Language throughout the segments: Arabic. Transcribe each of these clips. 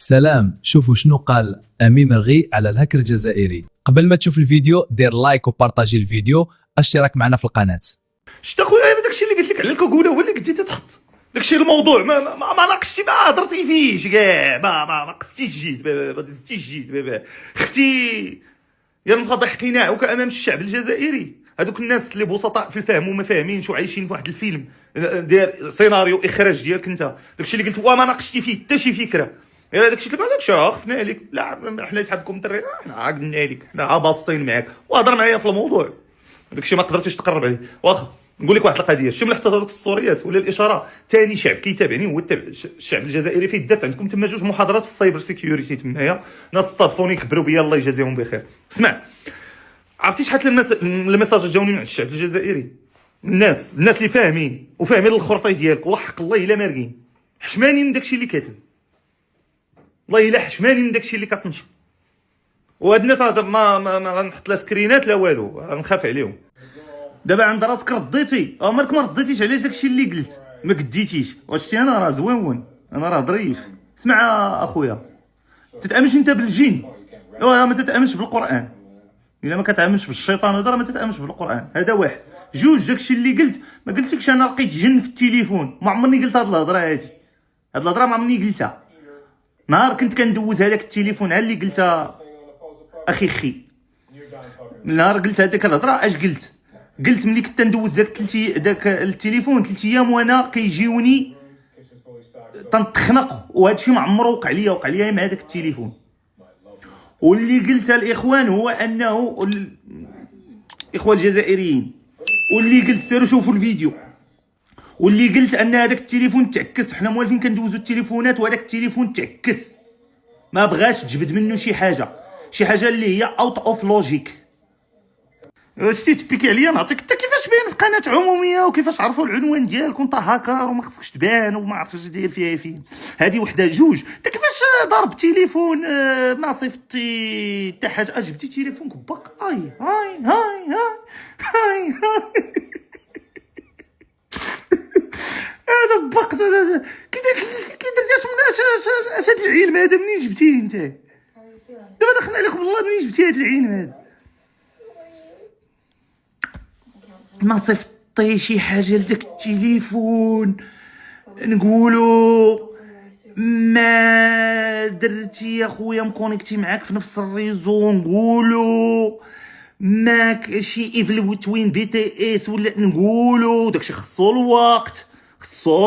سلام. شوفوا شنو قال أمين رغي على الهكر الجزائري. قبل ما تشوف الفيديو دير لايك وبارطاجي الفيديو، اشترك معنا في القناة. شتا خويا داكشي اللي قلت لك على الكوكولا هو اللي قلتي تتحط داكشي الموضوع ما ناقشتي ما هضرتي فيهش كاع ما قصتيش جيت ما دزتيش جيت اختي يا المفضح قناعك امام الشعب الجزائري. هذوك الناس اللي بسطاء في الفهم وما فاهمينش وعايشين في واحد الفيلم ديال سيناريو اخراج ديالك انت. داكشي اللي قلت وما ناقشتي فيه حتى شي فكره. داكشي اللي داكشي خفنا عليك. لا حنا صحابكم الدراري حنا عاقدين عليك، حنا باسطين معاك وهضر معايا في الموضوع. داكشي ما قدرتيش تقرب عليه. واخا نقول لك واحد القضيه، شتي ملي حطيت هذوك الصوريات ولا الاشاره ثاني شعب كيتابعني هو الشعب الجزائري. فيه الدفع عندكم تما جوج محاضرات في السايبر سيكيوريتي تمايا، ناس صادفوني يخبروا بيا الله يجازيهم بخير. اسمع، عرفتي شحال الميساج جاوني من الشعب الجزائري، الناس اللي فاهمين وفاهمين الخرطي ديالك وحق الله الا مارقين حشماني من داكشي اللي كاتب، والله الا حشماني من داكشي اللي كتنشر. وهاد الناس ما غنحط لا سكرينات لا والو، غنخاف عليهم. دابا عند راسك رديتي، عمرك ما رديتيش علاش داكشي اللي قلت ما قديتيش. واشتي انا راه زوين، انا راه ظريف. اسمع اخويا، تتامنش انت بالجن راه ما تتامنش بالقران. الا ما كتامنش بالشيطان هذا ما تتامنش بالقران. هذا واحد. جوج، داكشي اللي قلت ما قلتلكش انا لقيت جن في التليفون، ما عمرني قلت هاد الهضره هادي. هاد الهضره ما عمرني قلتها. نهار كنت كندوز هذاك التليفون ها اللي قلتها اخي نهار قلت هذيك الهضره اش قلت ملي كنت ندوز داك التليفون 3 ايام وانا كيجيوني تنتخنق، وهذا الشيء ما عمره وقع ليا مع داك التليفون. واللي قلتها الاخوان هو انه الاخوان الجزائريين، واللي قلت سيروا شوفوا الفيديو، واللي قلت ان هذاك التليفون تعكس. حنا موالفين كندوزو التليفونات وهذاك التليفون تعكس، ما بغاش تجبد منه شي حاجه اللي هي اوت اوف لوجيك. شتي تبيكي عليا نعطيك انت كيفاش باين في قناه عموميه وكيفاش عرفوا العنوان ديالك وانت هاكر وما خصكش تبان وما عرفتش اش داير فيها فين. هذه وحده. جوج، انت كيفاش ضارب تليفون ما صيفطتي حتى حاجه، جبتي تليفونك باك هاي هذا باق كي درتي اش هاد العلم هذا منين جبتيه انت؟ دابا دخلنا عليكم والله منين جبتي هاد العلم هذا؟ ما صيفطي شي حاجه لذاك التليفون نقولوا ما درتي يا خويا مكونيكتي معاك في نفس الريزو، نقولوا ماك شي ايفل بتوين بي تي اس ولا نقولوا داكشي خصو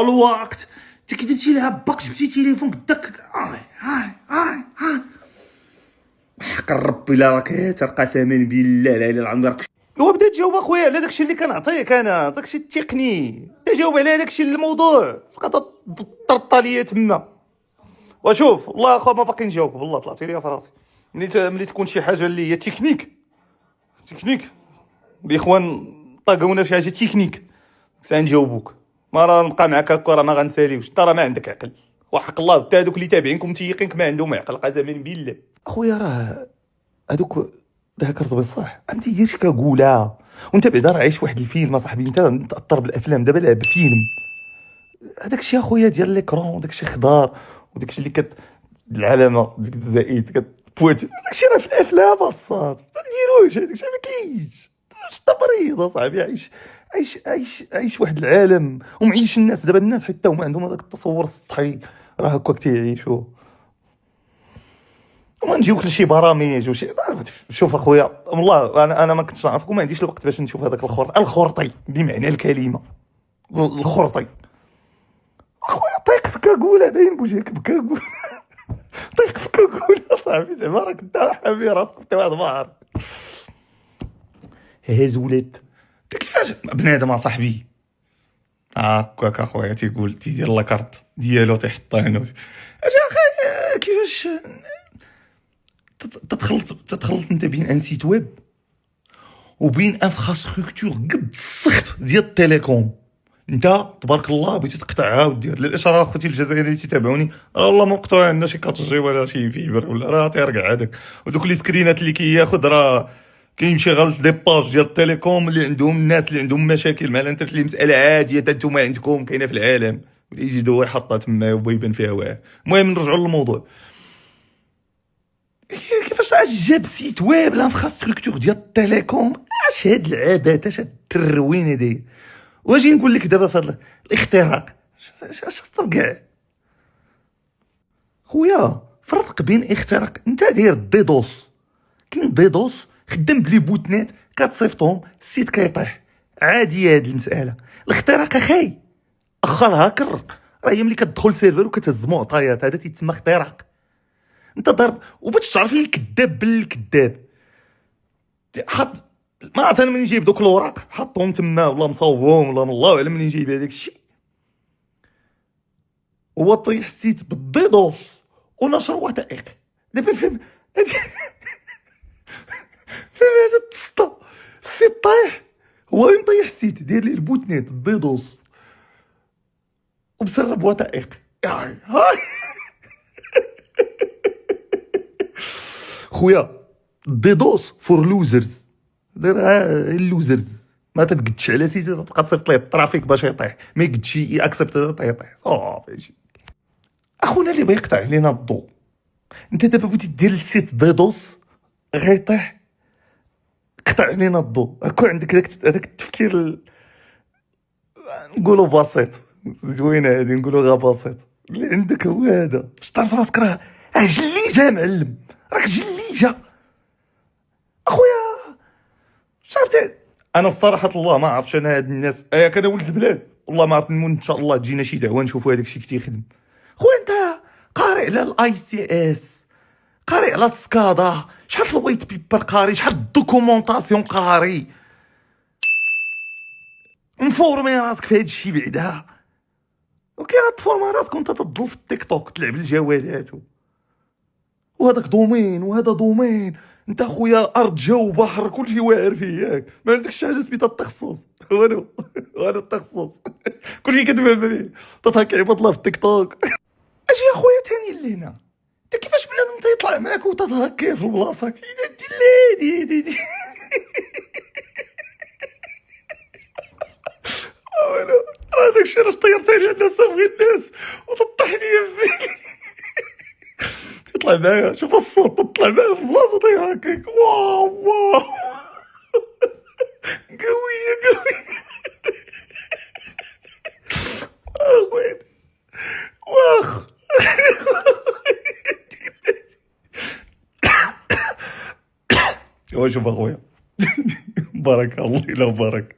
الوقت. انت كي درتي لها باك جبتي تليفون قداك هاي حق ربي لا راك قسما بالله لا اله الا الله. هو بدا تجاوب اخويا على داكشي اللي كنعطيك انا، داكشي التقني تجاوب على داكشي الموضوع. بقى تطرطا ليا تما. وشوف والله اخو ما باقي نجاوب، والله طلعتي ليا في راسي. ملي تكون شي حاجه اللي هي تكنيك الاخوان طاقونا في حاجه تكنيك سنجاوبوك. ما راه نبقى معاك هكا راه ما غنساليوش. انت راه ما عندك عقل وحق الله. حتى هذوك اللي تابعينكم تيقينك ما عندهم عقل قسما بالله. اخويا راه هذوك هكا رضبي صح ما تيديرش كقولها. وانت بعدا راه عايش واحد الفيلم اصاحبي، انت متاثر بالافلام. دابا لعب فيلم هذاك الشيء اخويا ديال ليكرون وداك الشيء خضار وداك الشيء اللي العلامه ديك الزائد كتبوات داك الشيء راه في الافلام الصاد. ما نديروش هذاك الشيء، ما كاينش. شتا مريض اصاحبي، عايش واحد العالم ومعيش الناس. دابا الناس حتى هما عندهم هذاك التصور السطحي راه هكاك تيعيشوا. وما نجيوك لشي برامج وشي. شوف اخويا والله انا ما كنتش نعرفك وما عنديش الوقت باش نشوف هذاك الخرطي بمعنى الكلمه. الخرطي اخويا طيق في كاكولا باين بوجهك بكاكولا طيق في كاكولا صاحبي. زعما راك انت حامي راسك انت واحد ماهر هزولات. انت كيفاش بنادم اصاحبي هكاك اخويا تيدير لاكارت ديالو تيحطها هنا. اجي اخي كيفاش تدخلت انت بين ان سيت ويب وبين انفراستركتور قد السخط ديال التيليكوم. انت تبارك الله بغيتي تقطعها ودير للاشاره. اخوتي الجزائريين اللي تيتابعوني راه والله ما مقطوع عندنا شي كاتجي ولا شي فيبر ولا راه تيرقع هذاك. ودوك لي سكرينات اللي كياخذ راه كيمشي غلط دي باج ديال التيليكوم اللي عندهم الناس اللي عندهم مشاكل مع الانترنت اللي مساله عاديه حتى نتوما عندكم كاينه في العالم. يجي دو يحطها تما ويبان فيها واعر. المهم نرجعوا للموضوع. كيفاش جاب سيت ويب لانفراستركتور ديال التيليكوم؟ اش هاد العبات، اش هاد التروين هادي؟ واجي نقول لك دابا في هاد الاختراق اش خصك كاع خويا؟ فرق بين اختراق، انت داير ديدوس، كاين ديدوس خدام بلي بوتنات كتصيفطهم السيت كيطيح، عاديه هاد المساله. الاختراق اخي اخر هاكر راه هي ملي كتدخل سيرفر وكتهز معطيات، هذا تيتسمى اختراق. انت ضرب وباش تعرف الكذاب بالكذاب حط، ما عرفت انا منين جايب دوك الاوراق، حطهم تما ولا مصوبهم ولا الله اعلم منين جايب هذاك الشيء. هو طيح السيت بالديدوس ونشر وثائق. دابا فهم هذا التسطى، السيت طايح، هو مطيح السيت داير ليه البوتنيت الديدوس ومسرب وثائق. هاي خويا ديدوس فور لوزرز، دايرها اللوزرز. ما تتقدش على سيتي تبقى تصيفط ليه الترافيك باش يطيح، ما يقدش ياكسبت يطيح صافي. اخونا اللي بيقطع علينا الضوء، انت دابا بغيتي دير السيت ديدوس غيطيح، قطع علينا الضوء. هاكا عندك هذاك التفكير نقولوا بسيط، زوينه هذه نقولوا غير بسيط. اللي عندك هو هذا باش تعرف راسك راه جليجه معلم، راك جليجه اخويا. شفتي انا الصراحه الله ما عرفتش انا هاد الناس، ياك انا ولد البلاد والله ما عرفت نمون، ان شاء الله تجينا شي دعوه نشوفوا هذاك الشيء كيخدم. خويا انت قاري على الاي سي اس، قاري على السكادا، شحال الوايت بيبر قاري، شحال الدوكومونطاسيون قاري، مفورمي راسك في هاد الشيء بعدا. وكي غتفورمي راسك وانت تضل في التيك توك تلعب الجوالات وهذاك دومين وهذا دومين. انت خويا الارض جو بحر كلشي واعر فيه، ياك ما عندكش شي حاجه سميتها التخصص. والو التخصص كلشي كتفهم به، تضحك عباد الله في التيك توك. اجي يا خويا ثاني لهنا، انت كيفاش بنادم تيطلع معاك وتضحك في البلاصه دي والو هذاك الشيء علاش طيرت على الناس صافي الناس وتطيح ليا فيك. تطلع معايا شوف الصوت، تطلع معايا في البلاصه تيهكيك. واو قويه اخويا واخ. شوف اخويا بارك الله الا بارك.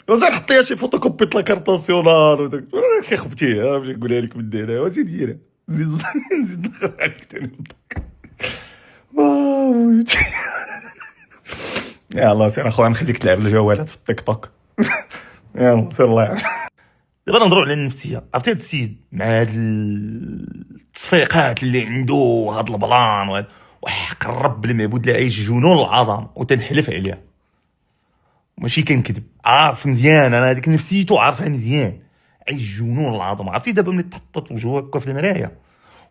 وزير حط ليا شي فوتوكوبي د لاكارت ناسيونال وداك شي خبتيه، باش نقولها لك من ديرها وزيد ديرها، نزيد نخرج عليك ثاني. يلاه سير اخويا نخليك تلعب الجوالات في التيك توك. يلا سير الله يعاون. دابا نهضروا على النفسيه. عرفتي هاد السيد مع هاد التصفيقات اللي عنده وهاد البلان وحق الرب المعبود اللي عايش جنون العظام وتنحلف عليها، ماشي كنكذب، عارف مزيان انا هذيك نفسيته عارفها مزيان، عايش جنون العظمه. عرفتي دابا ملي تحطط وجهك هكا في المرايه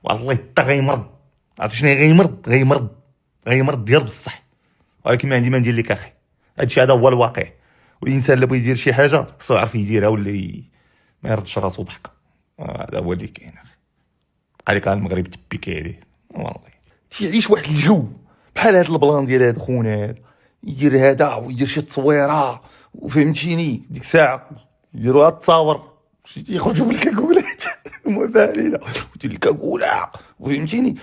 والله حتى غيمرض. عرفتي شنو غيمرض ديال بصح. ولكن ما عندي ما ندير لك اخي، هادشي هذا هو الواقع. والانسان اللي بغى يدير شي حاجه خصو يعرف يديرها ولا ما يردش راسو ضحك. هذا هو اللي كاين اخي. بقى لك المغرب تبيكي عليه والله، تيعيش واحد الجو بحال هاد البلان ديال هاد خونا هذا، يدير هذا ويدير شي تصويره وفهمتيني ديك الساعه يديروا هاد التصاور يخرجوا بالكاكولات علينا ودير الكاكوله وفهمتيني،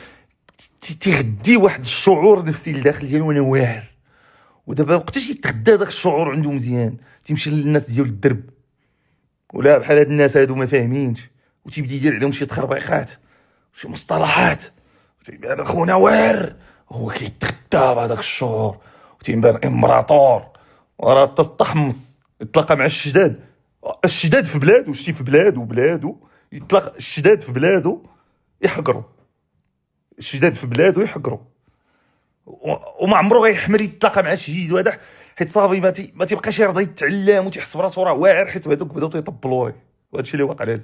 تيغدي واحد الشعور نفسي لداخل ديالو وانا واعر. ودابا وقتاش يتغدى داك الشعور عنده مزيان تيمشي للناس ديال الدرب ولا بحال هاد الناس هادو ما فاهمينش وتيبدا يدير عليهم شي تخربيقات شي مصطلحات وتيبان خونا واعر، هو كيتغدى بهذاك الشعور وتيبان امبراطور وراه تستحمص. يتلاقى مع الشداد في بلادو، شتي في بلادو يتلاقى الشداد في بلادو يحقروا، الشداد في بلادو يحقروا وما عمرو غيحمل يتلاقى مع شي جديد وهذا، حيت صافي ما تيبقاش يرضى يتعلم وتيحس براسو راه واعر، حيت هذوك بداو تيطبلوا ليه. وهادشي اللي واقع لهاد